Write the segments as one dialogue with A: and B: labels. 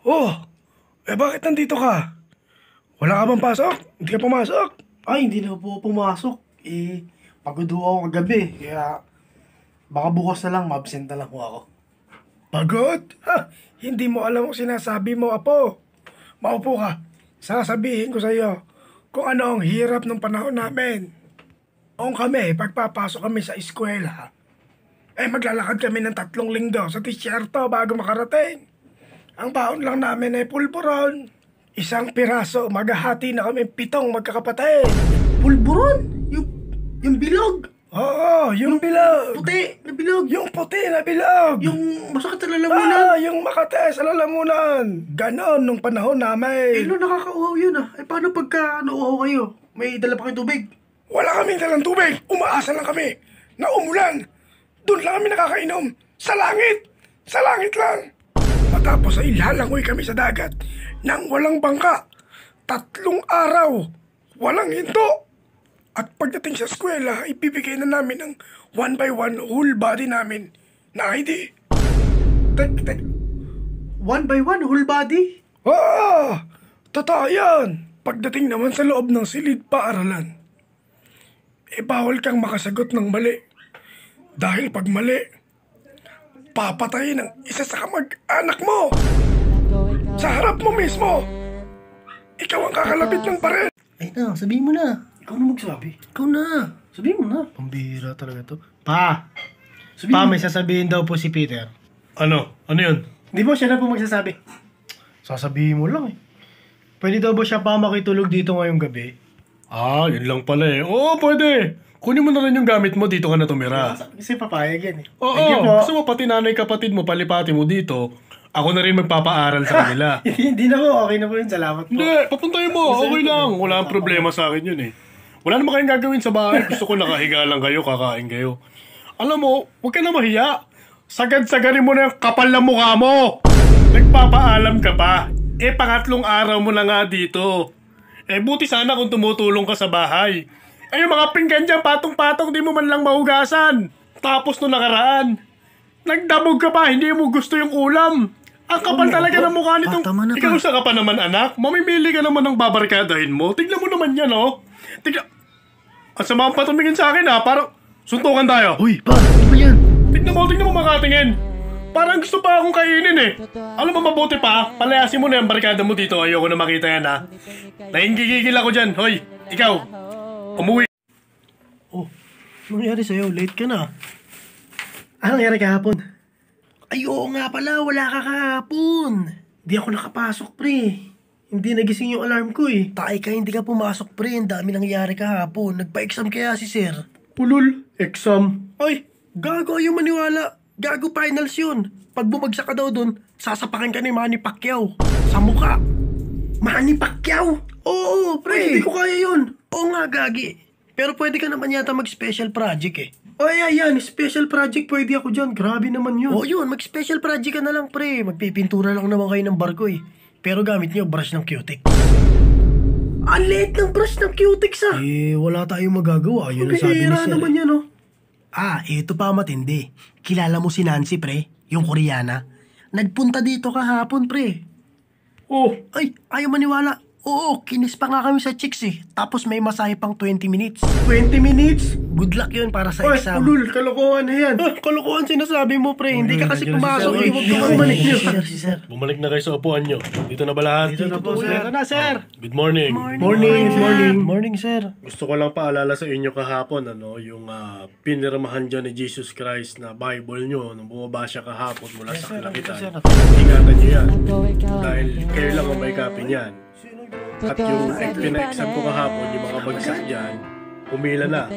A: Oh, bakit nandito ka? Wala ka bang pasok? Hindi ka pumasok?
B: Ay, hindi na po pumasok. Pagod ho ako kagabi. Kaya baka bukas na lang, ma-absent na lang ho ako.
A: Pagod? Ha, hindi mo alam ang sinasabi mo, Apo. Maupo ka. Sasabihin ko sa iyo kung ano ang hirap ng panahon namin. Noong kami, pagpapasok kami sa eskwela, maglalakad kami ng 3 linggo sa disyerto bago makarating. Ang baon lang namin ay pulburon. 1 piraso, maghahati na kami 7 magkakapatid.
B: Pulburon? Yung bilog?
A: Oo, yung bilog.
B: Puti na bilog?
A: Yung puti na bilog.
B: Yung masakit na lalamunan?
A: Yung makate sa lalamunan. Ganon nung panahon namin.
B: No, nakakauhaw yun ah. Paano pagka nauuhaw kayo? May dala pa kayong tubig?
A: Wala kaming dalang tubig. Umaasa lang kami na umulan. Doon lang kami nakakainom. Sa langit. Sa langit lang. Matapos ay lalangoy kami sa dagat nang walang bangka. 3 araw. Walang hinto. At pagdating sa eskwela, ibibigay na namin ng 1 by 1 whole body namin na ID.
B: 1 by 1, whole body?
A: Oo! Totoo yan! Pagdating naman sa loob ng silid paaralan, bawal kang makasagot ng mali. Dahil pag mali, papatayin ng isa sa kamag-anak mo! Sa harap mo mismo! Ikaw ang kakalapit ng baril!
B: Ay na, sabihin mo na. Ikaw na magsabi. Ikaw na. Sabihin mo na.
C: Pambira talaga to. Pa!
B: Sabihin
C: Pa,
B: mo.
C: may sasabihin daw po si Peter.
A: Ano? Ano yun?
B: Di ba siya na po magsasabi?
C: Sasabihin mo lang eh. Pwede daw ba siya pa makitulog dito ngayong gabi?
A: Ah, yun lang pala eh. Oo, pwede. Kunin mo na rin yung gamit mo, dito ka na tumira.
B: Kasi papayag yan eh.
A: Oo,
B: Thank you po.
A: gusto mo pati nanay kapatid mo, palipati mo dito. Ako na rin magpapaaral sa kanila.
B: Hindi na po, okay na po yun. Salamat po.
A: Hindi, papuntahin mo. Okay lang. Wala ang problema sa akin yun eh. Wala naman kayong gagawin sa bahay. Gusto ko nakahiga lang kayo, kakain kayo. Alam mo, huwag ka na mahiya. Sagad-sagarin mo na yung kapal na mukha mo. Nagpapaalam ka pa. 3 araw mo na nga dito. Buti sana kung tumutulong ka sa bahay. Yung mga pinggan dyan, patong-patong, di mo man lang mahugasan. Tapos no nakaraan, nagdabog ka pa, hindi mo gusto yung ulam. Ang kapal talaga ng mukha nitong...
C: tama na,
A: Ikaw
C: pa.
A: sa ka pa naman, anak. Mamimili ka naman ng babarkadahin mo. Tignan mo naman yan, oh. Tignan... Ang sama pa tumingin sa akin, ha. Parang suntukan tayo.
C: Uy, pa! Ano ba yan?
A: Tignan mo makatingin. Parang gusto pa akong kainin, eh. Alam mo, mabuti pa. Palayasin mo na yung barkada mo dito. Ayoko na makita yan, ha. Nahingigigil ako dyan. Hoy, ikaw. Umuwi.
B: Oh, anong nangyari sa'yo? Late ka na. Anong nangyari kahapon? Ay, oo nga pala. Wala ka kahapon. Di ako nakapasok, pre. Hindi nagising yung alarm ko eh.
C: Tayo ka, hindi ka pumasok pre. Ang dami nangyari kahapon. Nagpa-exam kaya si sir.
A: Pulul. Exam.
B: Ay, gago ayaw maniwala. Gago finals yun. Pag bumagsak ka daw dun, sasapakin ka ni Manny Pacquiao. Sa mukha. Manny Pacquiao? Oo, pre. Hindi ko kaya yun. Oo nga, gagi. Pero pwede ka naman yata mag-special project eh. O yan, special project pwede ako dyan. Grabe naman yun.
C: Oo yun, mag-special project ka na lang pre. Magpipintura lang naman kayo ng barko eh. Pero gamit niyo brush ng cutex.
B: Ang liit ng brush ng cutex ah.
C: Wala tayong magagawa. Yun ang sabi ni
B: Bihira
C: sir.
B: naman yan oh.
C: Ito pa matindi. Kilala mo si Nancy pre? Yung Koreana? Nagpunta dito kahapon pre.
A: Oh,
C: Ay, ayaw maniwala. Oo, kinis pa nga kami sa chicks eh. Tapos may masahe pang 20 minutes.
B: 20 minutes?
C: Good luck yun para sa
B: Ay,
C: exam.
B: ulul, kalokohan na yan. Kalokohan sinasabi mo pre. Hindi ka kasi pumasok eh. Huwag ka bumalik niyo.
C: Si sir.
A: bumalik na kayo sa upuan nyo. Dito na ba lahat?
B: Dito na po sir. Dito na sir.
A: Good morning.
C: Morning sir.
A: Gusto ko lang paalala sa inyo kahapon, yung pinirmahan dyan ni Jesus Christ na Bible nyo, nung bumaba siya kahapon mula sa kalakitan. Ingatan nyo yan. Dahil kayo lang ang may copy niyan. At yung pina-exam ko kahapon, yung mga bagsak dyan, pumila na.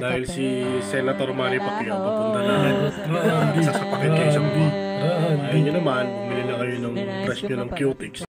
A: Dahil si Senator Manny Pacquiao papunta na. Sasapakin kayo sa buha. Ayun nyo naman, bumili na kayo ng brush nyo ng cutex.